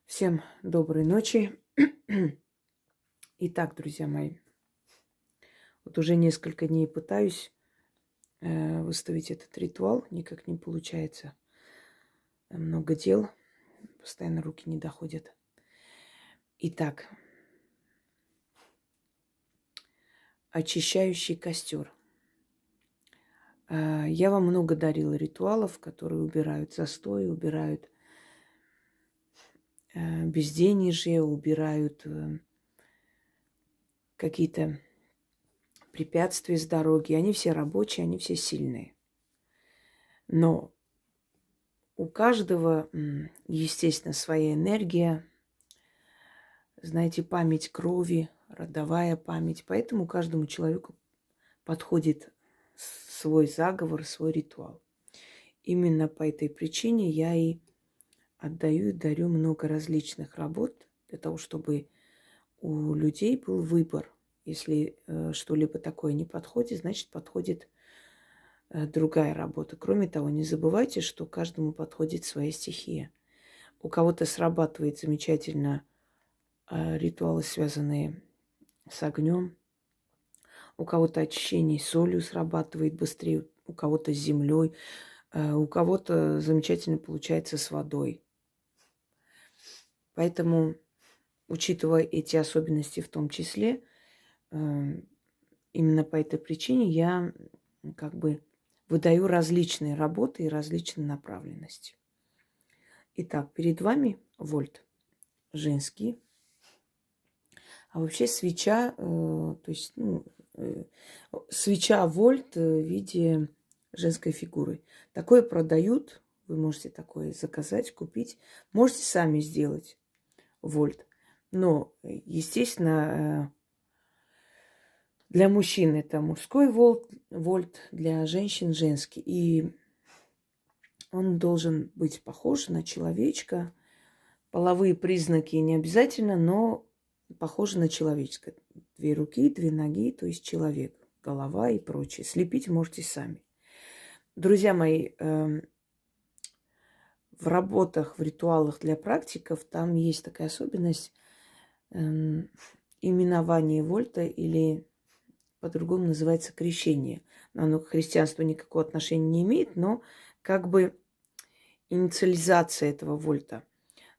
Всем доброй ночи. Итак, друзья мои, вот уже несколько дней пытаюсь выставить этот ритуал, никак не получается. Много дел, постоянно руки не доходят. Итак, очищающий костер. Я вам много дарила ритуалов, которые убирают застой, убирают безденежье, убирают какие-то препятствия с дороги. Они все рабочие, они все сильные. Но у каждого, естественно, своя энергия, знаете, память крови, родовая память. Поэтому каждому человеку подходит свой заговор, свой ритуал. Именно по этой причине я и отдаю и дарю много различных работ для того, чтобы у людей был выбор. Если что-либо такое не подходит, значит, подходит другая работа. Кроме того, не забывайте, что каждому подходит своя стихия. У кого-то срабатывает замечательно ритуалы, связанные с огнем. У кого-то очищение солью срабатывает быстрее, у кого-то с землей, у кого-то замечательно получается с водой. Поэтому, учитывая эти особенности в том числе, именно по этой причине я как бы выдаю различные работы и различные направленности. Итак, перед вами вольт женский. А вообще свеча, то есть, свеча вольт в виде женской фигуры. Такое продают, вы можете такое заказать, купить. Можете сами сделать вольт. Но, естественно, для мужчин это мужской вольт, для женщин женский. И он должен быть похож на человечка. Половые признаки не обязательно, но похоже на человеческое. 2 руки, 2 ноги, то есть человек, голова и прочее. Слепить можете сами. Друзья мои, в работах, в ритуалах для практиков там есть такая особенность именование вольта или по-другому называется крещение. Оно к христианству никакого отношения не имеет, но как бы инициализация этого вольта.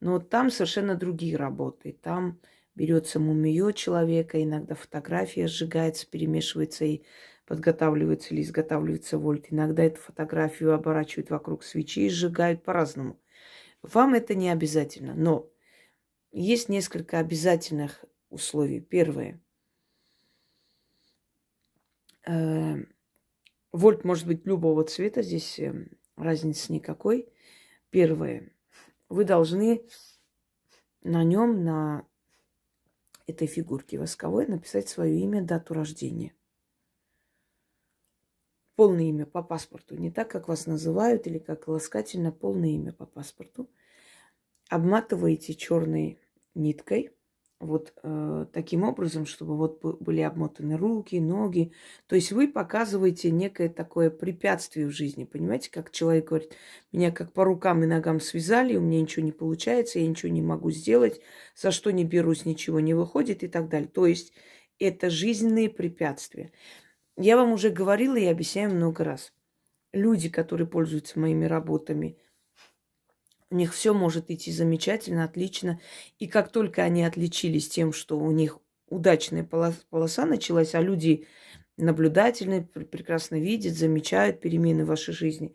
Но там совершенно другие работы. Там берется мумиё человека, иногда фотография сжигается, перемешивается и подготавливается или изготавливается вольт. Иногда эту фотографию оборачивают вокруг свечи и сжигают по-разному. Вам это не обязательно, но есть несколько обязательных условий. Первое. Вольт может быть любого цвета, здесь разницы никакой. Первое. Вы должны на нем, на этой фигурке восковой, написать свое имя, дату рождения. Полное имя по паспорту. Не так, как вас называют или как ласкательно, полное имя по паспорту. Обматываете черной ниткой. Вот таким образом, чтобы вот были обмотаны руки, ноги. То есть вы показываете некое такое препятствие в жизни. Понимаете, как человек говорит, меня как по рукам и ногам связали, у меня ничего не получается, я ничего не могу сделать, за что не берусь, ничего не выходит и так далее. То есть это жизненные препятствия. Я вам уже говорила и объясняю много раз. Люди, которые пользуются моими работами, у них все может идти замечательно, отлично. И как только они отличились тем, что у них удачная полоса началась, а люди наблюдательные, прекрасно видят, замечают перемены в вашей жизни,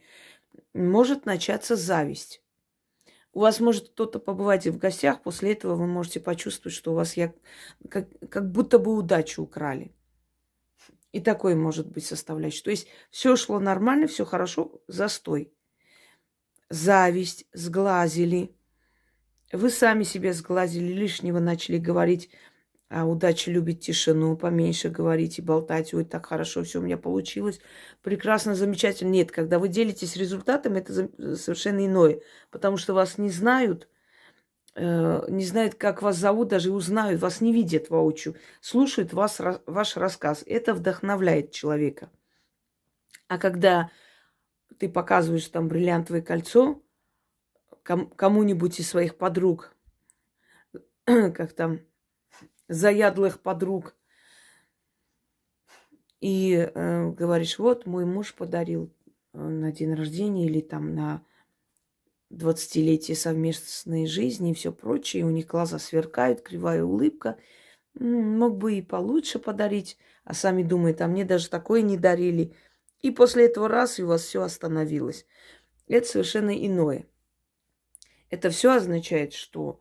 может начаться зависть. У вас может кто-то побывать и в гостях, после этого вы можете почувствовать, что у вас как будто бы удачу украли. И такое может быть составляющей. То есть все шло нормально, все хорошо, застой. Зависть, сглазили. Вы сами себя сглазили, лишнего начали говорить, а удача любит тишину, поменьше говорить и болтать. Ой, так хорошо, все у меня получилось. Прекрасно, замечательно. Нет, когда вы делитесь результатом, это совершенно иное. Потому что вас не знают, не знают, как вас зовут, даже узнают, вас не видят воочию. Слушают ваш рассказ. Это вдохновляет человека. А когда ты показываешь там бриллиантовое кольцо кому-нибудь из своих подруг, как там, заядлых подруг. И говоришь, вот мой муж подарил на день рождения или там на 20-летие совместной жизни и все прочее. У них глаза сверкают, кривая улыбка. Мог бы и получше подарить, а сами думают, а мне даже такое не дарили. И после этого раз и у вас все остановилось. Это совершенно иное. Это все означает, что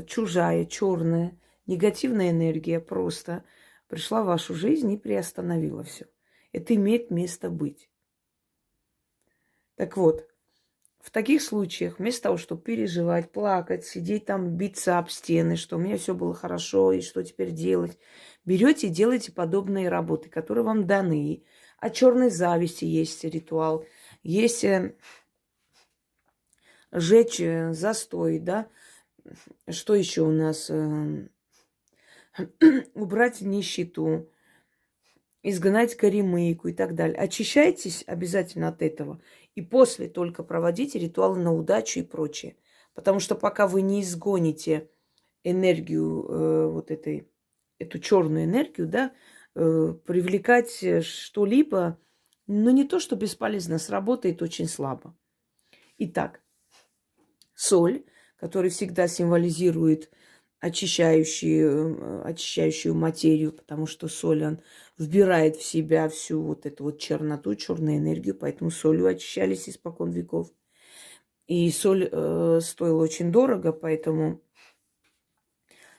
чужая, черная, негативная энергия просто пришла в вашу жизнь и приостановила все. Это имеет место быть. Так вот, в таких случаях, вместо того, чтобы переживать, плакать, сидеть там, биться об стены, что у меня все было хорошо, и что теперь делать, берете и делаете подобные работы, которые вам даны. О черной зависти есть ритуал, есть жечь застой, да. Что еще у нас? Убрать нищету, изгнать горемыку и так далее. Очищайтесь обязательно от этого. И после только проводите ритуалы на удачу и прочее. Потому что пока вы не изгоните энергию, эту черную энергию, да, привлекать что-либо, ну не то, что бесполезно, сработает очень слабо. Итак, соль, которая всегда символизирует очищающую материю, потому что соль, он вбирает в себя всю вот эту вот черноту, черную энергию, поэтому солью очищались испокон веков. И соль стоила очень дорого, поэтому,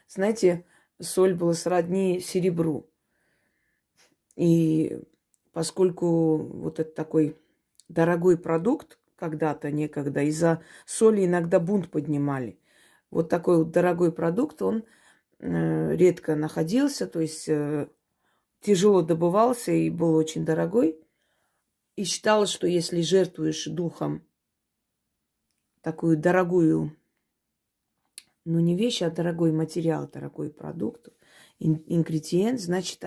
знаете, соль была сродни серебру. И поскольку вот это такой дорогой продукт, когда-то, некогда, из-за соли иногда бунт поднимали. Вот такой вот дорогой продукт, он редко находился, то есть тяжело добывался и был очень дорогой. И считалось, что если жертвуешь духом такую дорогую, ну не вещь, а дорогой материал, дорогой продукт, ингредиент, значит,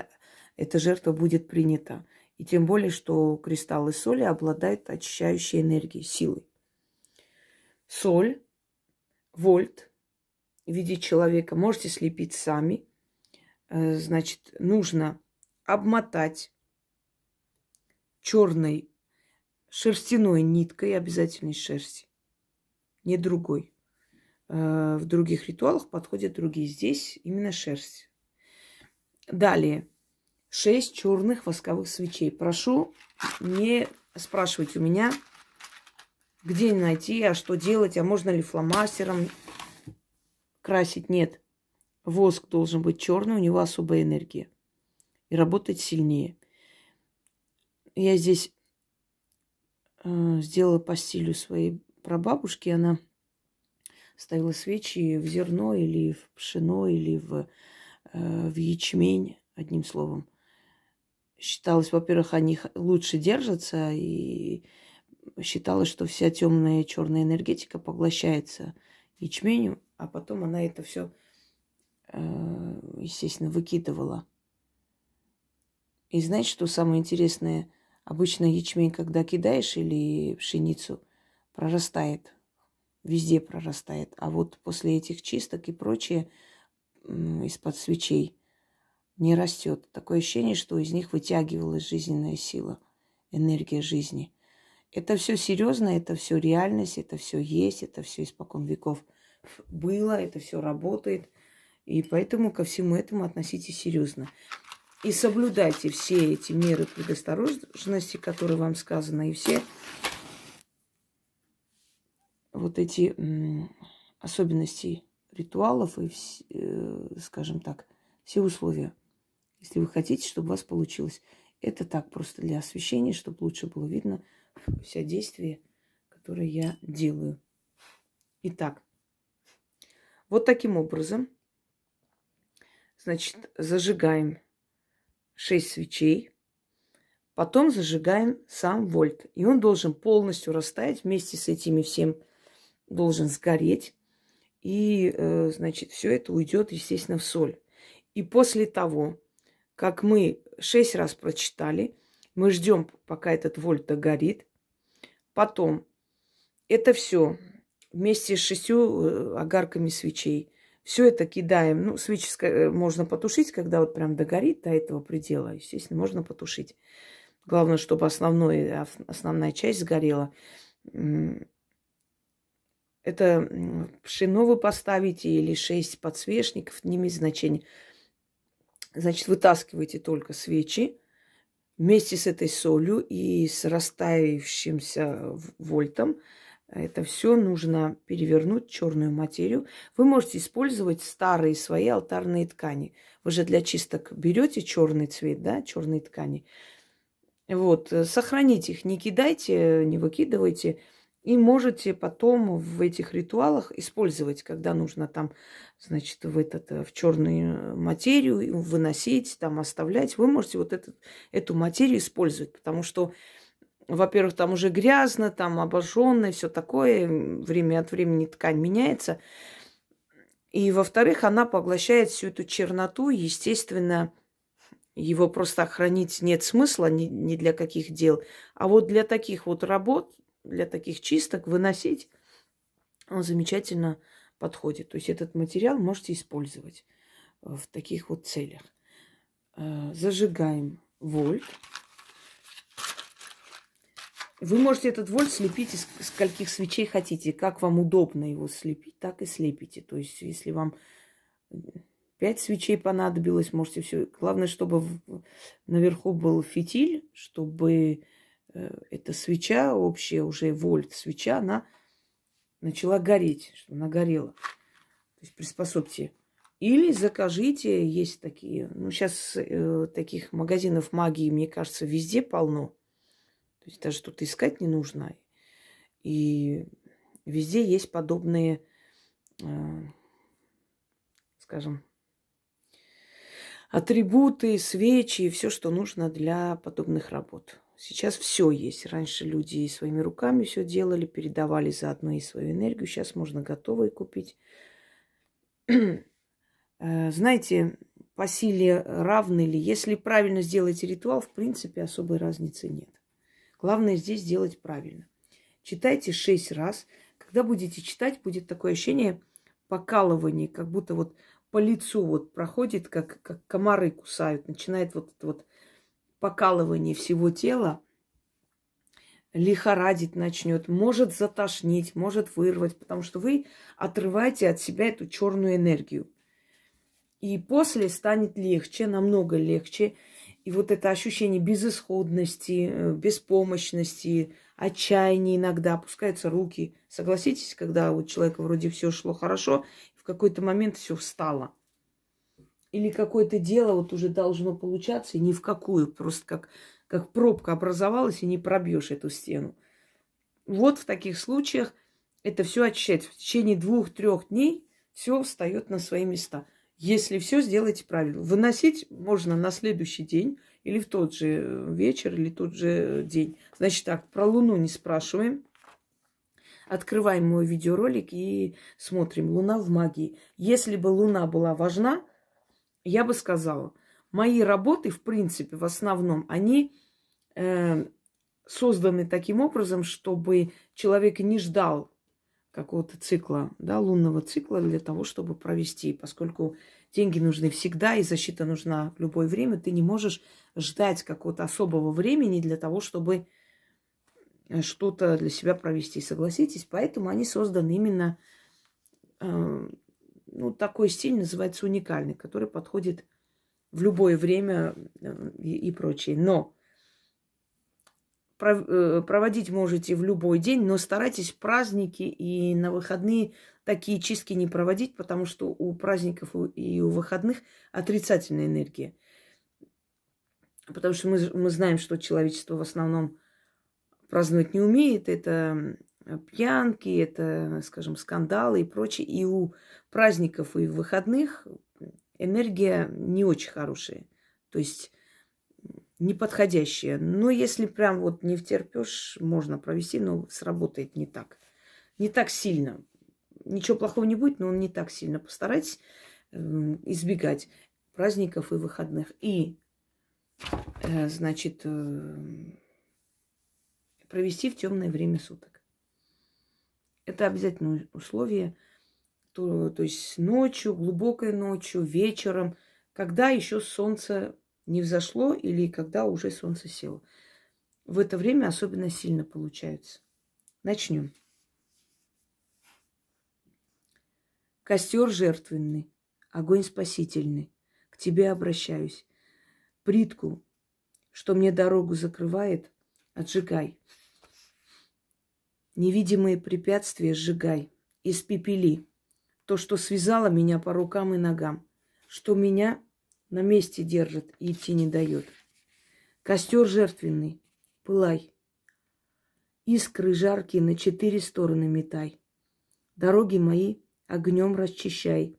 эта жертва будет принята. И тем более, что кристаллы соли обладают очищающей энергией, силой. Соль, вольт в виде человека можете слепить сами. Значит, нужно обмотать черной шерстяной ниткой, обязательно из шерсти, не другой. В других ритуалах подходят другие. Здесь именно шерсть. Далее. 6 черных восковых свечей. Прошу не спрашивать у меня, где найти, а что делать, а можно ли фломастером красить. Нет. Воск должен быть черный, у него особая энергия. И работать сильнее. Я здесь сделала по стилю своей прабабушки. Она ставила свечи в зерно или в пшено, или в ячмень, одним словом. Считалось, во-первых, они лучше держатся, и считалось, что вся темная черная энергетика поглощается ячменью, а потом она это все, естественно, выкидывала. И знаете, что самое интересное? Обычно ячмень, когда кидаешь, или пшеницу, прорастает. Везде прорастает. А вот после этих чисток и прочее из-под свечей не растет. Такое ощущение, что из них вытягивалась жизненная сила, энергия жизни. Это все серьезно, это все реальность, это все есть, это все испокон веков было, это все работает. И поэтому ко всему этому относитесь серьезно. И соблюдайте все эти меры предосторожности, которые вам сказаны, и все вот эти особенности ритуалов и, скажем так, все условия, если вы хотите, чтобы у вас получилось. Это так, просто для освещения, чтобы лучше было видно все действия, которые я делаю. Итак, вот таким образом, значит, зажигаем 6 свечей, потом зажигаем сам вольт. И он должен полностью растаять, вместе с этими всем должен сгореть. И, значит, все это уйдет, естественно, в соль. И после того, как мы 6 раз прочитали, мы ждем, пока этот вольт догорит. Потом это все вместе с 6 огарками свечей Все это кидаем. Ну, свечи можно потушить, когда вот прям догорит до этого предела. Естественно, можно потушить. Главное, чтобы основная часть сгорела. Это пшено вы поставите или 6 подсвечников, не имеет значения. Значит, вытаскивайте только свечи вместе с этой солью и с растаявшимся вольтом. Это все нужно перевернуть, черную материю. Вы можете использовать старые свои алтарные ткани. Вы же для чисток берете черный цвет, да, черные ткани. Вот, сохраните их, не кидайте, не выкидывайте. И можете потом в этих ритуалах использовать, когда нужно там, значит, в черную материю выносить, там оставлять. Вы можете вот эту материю использовать, потому что, во-первых, там уже грязно, там обожжённое, все такое, время от времени ткань меняется. И, во-вторых, она поглощает всю эту черноту, естественно, его просто хранить нет смысла ни для каких дел. А вот для таких вот работ, для таких чисток выносить, он замечательно подходит. То есть этот материал можете использовать в таких вот целях. Зажигаем вольт. Вы можете этот вольт слепить из скольких свечей хотите. Как вам удобно его слепить, так и слепите. То есть если вам 5 свечей понадобилось, можете все. Главное, чтобы наверху был фитиль, чтобы эта свеча, общая уже вольт свеча, она начала гореть, чтобы она горела. То есть приспособьте. Или закажите, есть такие, ну сейчас таких магазинов магии, мне кажется, везде полно. То есть даже тут искать не нужно. И везде есть подобные, скажем, атрибуты, свечи, все, что нужно для подобных работ. Сейчас все есть. Раньше люди своими руками все делали, передавали заодно и свою энергию. Сейчас можно готовые купить. Знаете, по силе равны ли? Если правильно сделаете ритуал, в принципе, особой разницы нет. Главное здесь сделать правильно. Читайте 6 раз. Когда будете читать, будет такое ощущение покалывания, как будто вот по лицу вот проходит, как комары кусают. Начинает вот это вот покалывание всего тела. Лихорадить начнет, может затошнить, может вырвать, потому что вы отрываете от себя эту черную энергию. И после станет легче, намного легче. И вот это ощущение безысходности, беспомощности, отчаяния иногда, опускаются руки. Согласитесь, когда у человека вроде все шло хорошо, в какой-то момент все встало. Или какое-то дело вот уже должно получаться, и ни в какую, просто как пробка образовалась, и не пробьешь эту стену. Вот в таких случаях это все очищается. В течение 2-3 дней все встает на свои места. Если все сделаете правильно. Выносить можно на следующий день, или в тот же вечер, или тот же день. Значит так, про Луну не спрашиваем. Открываем мой видеоролик и смотрим. Луна в магии. Если бы Луна была важна, я бы сказала, мои работы, в принципе, в основном, они созданы таким образом, чтобы человек не ждал какого-то цикла, да, лунного цикла для того, чтобы провести. Поскольку деньги нужны всегда и защита нужна в любое время, ты не можешь ждать какого-то особого времени для того, чтобы что-то для себя провести. Согласитесь? Поэтому они созданы именно, такой стиль называется уникальный, который подходит в любое время и прочее. Но проводить можете в любой день, но старайтесь в праздники и на выходные такие чистки не проводить, потому что у праздников и у выходных отрицательная энергия. Потому что мы знаем, что человечество в основном праздновать не умеет. Это пьянки, это, скажем, скандалы и прочее. И у праздников и выходных энергия не очень хорошая. То есть неподходящее. Но если прям вот не втерпёшь, можно провести, но сработает не так. Не так сильно. Ничего плохого не будет, но он не так сильно. Постарайтесь избегать праздников и выходных. И, провести в темное время суток. Это обязательное условие. то есть ночью, глубокой ночью, вечером, когда еще солнце не взошло или когда уже солнце село. В это время особенно сильно получается. Начнем. Костер жертвенный, огонь спасительный, к тебе обращаюсь. Плитку, что мне дорогу закрывает, отжигай. Невидимые препятствия сжигай, испепели. То, что связало меня по рукам и ногам, что меня на месте держит и идти не дает. Костер жертвенный, пылай. Искры жаркие на 4 стороны метай. Дороги мои огнем расчищай.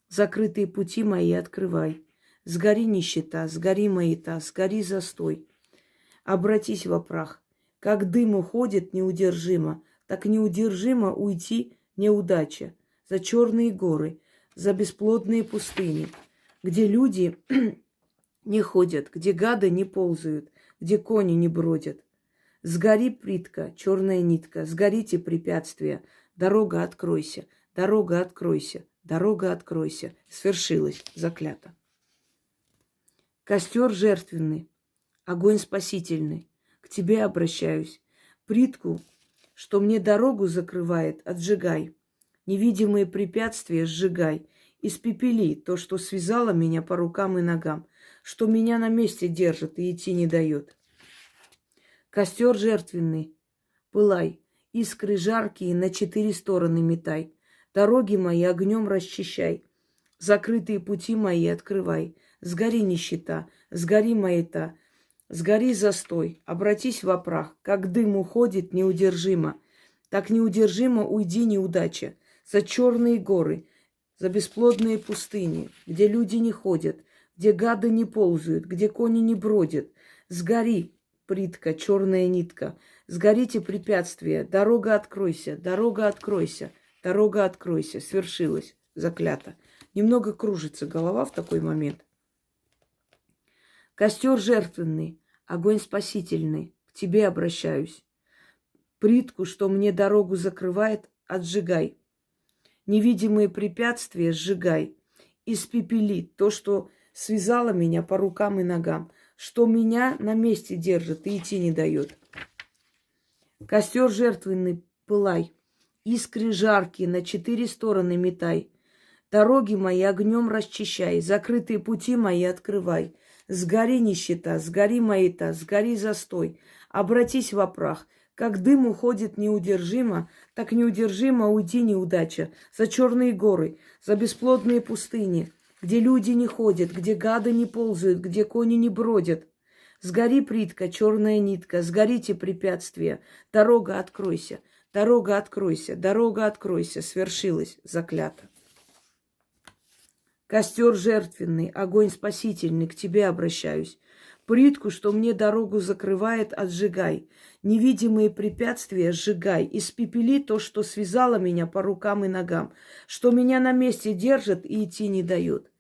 Закрытые пути мои открывай. Сгори нищета, сгори маята, сгори застой. Обратись во прах. Как дым уходит неудержимо, так неудержимо уйти неудача. За черные горы, за бесплодные пустыни, где люди не ходят, где гады не ползают, где кони не бродят. Сгори плитка, черная нитка, сгорите препятствия, дорога откройся, дорога откройся, дорога откройся. Свершилось, заклято. Костер жертвенный, огонь спасительный, к тебе обращаюсь. Плитку, что мне дорогу закрывает, отжигай. Невидимые препятствия сжигай. Испепели то, что связало меня по рукам и ногам, что меня на месте держит и идти не дает. Костер жертвенный, пылай, искры жаркие на 4 стороны метай. Дороги мои огнем расчищай, закрытые пути мои открывай. Сгори нищета, сгори маята, сгори застой, обратись во прах. Как дым уходит неудержимо, так неудержимо уйди неудача. За черные горы, за бесплодные пустыни, где люди не ходят, где гады не ползают, где кони не бродят. Сгори, плитка, черная нитка, сгорите препятствия, дорога откройся, дорога откройся, дорога откройся. Свершилось, заклято. Немного кружится голова в такой момент. Костер жертвенный, огонь спасительный, к тебе обращаюсь. Плитку, что мне дорогу закрывает, отжигай. Невидимые препятствия сжигай. Испепели то, что связало меня по рукам и ногам, что меня на месте держит и идти не дает. Костер жертвенный, пылай. Искры жаркие на 4 стороны метай. Дороги мои огнем расчищай, закрытые пути мои открывай. Сгори нищета, сгори маята, сгори застой. Обратись во прах. Как дым уходит неудержимо, так неудержимо уйди неудача. За черные горы, за бесплодные пустыни, где люди не ходят, где гады не ползают, где кони не бродят. Сгори плитка, черная нитка, сгорите препятствия. Дорога откройся, дорога откройся, дорога откройся. Свершилось, заклято. Костер жертвенный, огонь спасительный, к тебе обращаюсь. Плитку, что мне дорогу закрывает, отжигай. Невидимые препятствия сжигай. Испепели то, что связало меня по рукам и ногам, что меня на месте держит и идти не дает.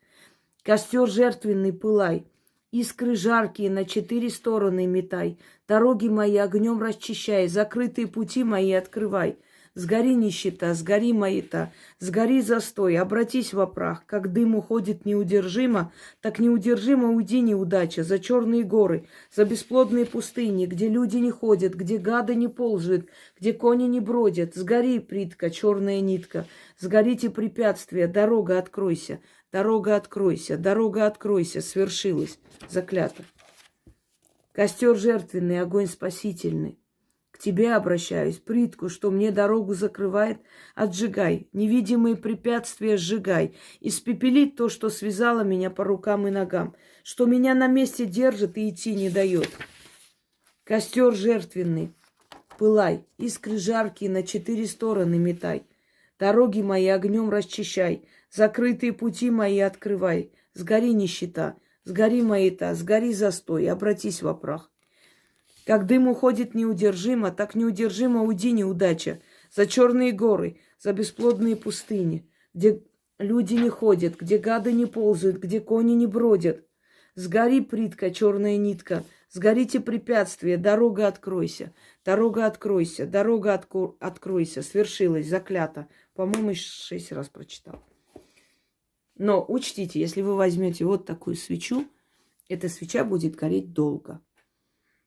Костер жертвенный, пылай. Искры жаркие на 4 стороны метай. Дороги мои огнем расчищай, закрытые пути мои открывай. Сгори нищета, сгори маята, сгори застой, обратись во прах. Как дым уходит неудержимо, так неудержимо уйди неудача. За черные горы, за бесплодные пустыни, где люди не ходят, где гады не ползают, где кони не бродят. Сгори, плитка, черная нитка, сгорите препятствия, дорога откройся, дорога откройся, дорога откройся. Свершилось, заклято. Костер жертвенный, огонь спасительный. К тебе обращаюсь, плитку, что мне дорогу закрывает, отжигай. Невидимые препятствия сжигай. Испепели то, что связало меня по рукам и ногам, что меня на месте держит и идти не дает. Костер жертвенный, пылай, искры жаркие на 4 стороны метай. Дороги мои огнем расчищай, закрытые пути мои открывай. Сгори нищета, сгори маята, сгори застой, обратись во прах. Как дым уходит неудержимо, так неудержимо уйди неудача. За черные горы, за бесплодные пустыни, где люди не ходят, где гады не ползают, где кони не бродят. Сгори, плитка, черная нитка, Сгорите препятствия, дорога откройся, дорога откройся, дорога откройся, свершилась, заклято. По-моему, 6 раз прочитал. Но учтите, если вы возьмете вот такую свечу, эта свеча будет гореть долго.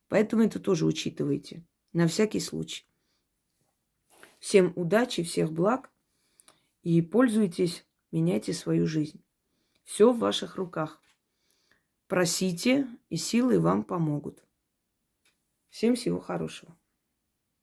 Поэтому это тоже учитывайте. На всякий случай. Всем удачи, всех благ. И пользуйтесь, меняйте свою жизнь. Все в ваших руках. Просите, и силы вам помогут. Всем всего хорошего.